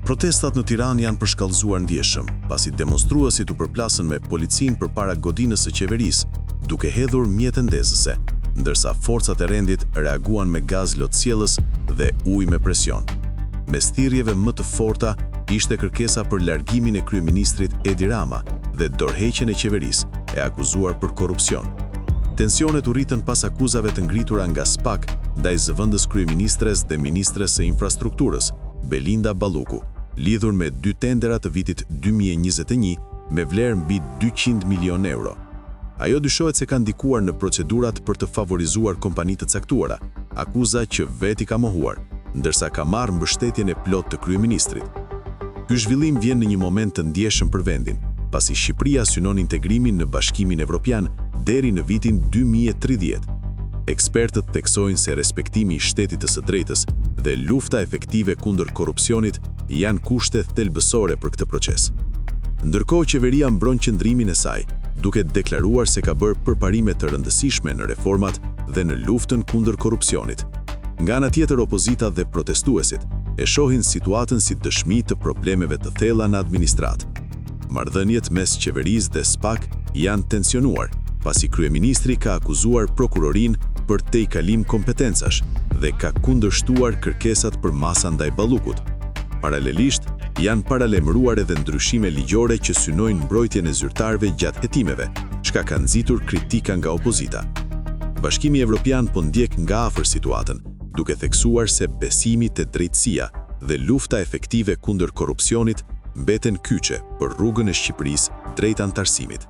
Protestat në Tiranë janë përshkallëzuar ndjeshëm, pasi demonstruesit u përplasën me policinë përpara godinës së qeverisë, duke hedhur mjete ndezëse, ndërsa forcat e rendit reaguan me gaz lotësjellës dhe ujë me presion. Mes thirrjeve më të forta ishte kërkesa për largimin e kryeministrit Edi Rama dhe dorëheqjen e qeverisë, e akuzuar për korrupsion. Tensionet u rritën pas akuzave të ngritura nga SPAK ndaj zëvendës kryeministres dhe ministres së infrastrukturës, Belinda Balluku, lidhur me 2 tendera të vitit 2021 me vlerë mbi 200 milion euro. Ajo dyshohet se ka ndikuar në procedurat për të favorizuar kompani të caktuara, akuza që veti ka mohuar, ndërsa ka marrë mbështetjen e plot të kryeministrit. Ky zhvillim vjen në një moment të ndjeshëm për vendin, pasi Shqipëria synon integrimin në Bashkimin Evropian deri në vitin 2030. Ekspertët theksojnë se respektimi i shtetit të së drejtës dhe lufta efektive kundër korrupsionit janë kushte thelbësore për këtë proces. Ndërkohë qeveria mbron qëndrimin e saj, duke deklaruar se ka bërë përparime të rëndësishme në reformat dhe në luftën kundër korrupsionit. Nga ana tjetër, opozita dhe protestuesit e shohin situatën si dëshmi të problemeve të thella në administratë. Marrëdhëniet mes qeverisë dhe SPAK janë tensionuar, pasi kryeministri ka akuzuar prokurorinë për tejkalim kompetencash dhe ka kundërshtuar kërkesat për masa ndaj Ballukut. Paralelisht, janë paralemëruar edhe ndryshime ligjore që synojnë mbrojtjen e zyrtarëve gjatë hetimeve, çka ka nxitur kritika nga opozita. Bashkimi Evropian po ndjek nga afër situatën, duke theksuar se besimi te drejtësia dhe lufta efektive kundër korrupsionit mbeten kyçe për rrugën e Shqipërisë drejt antarësimit.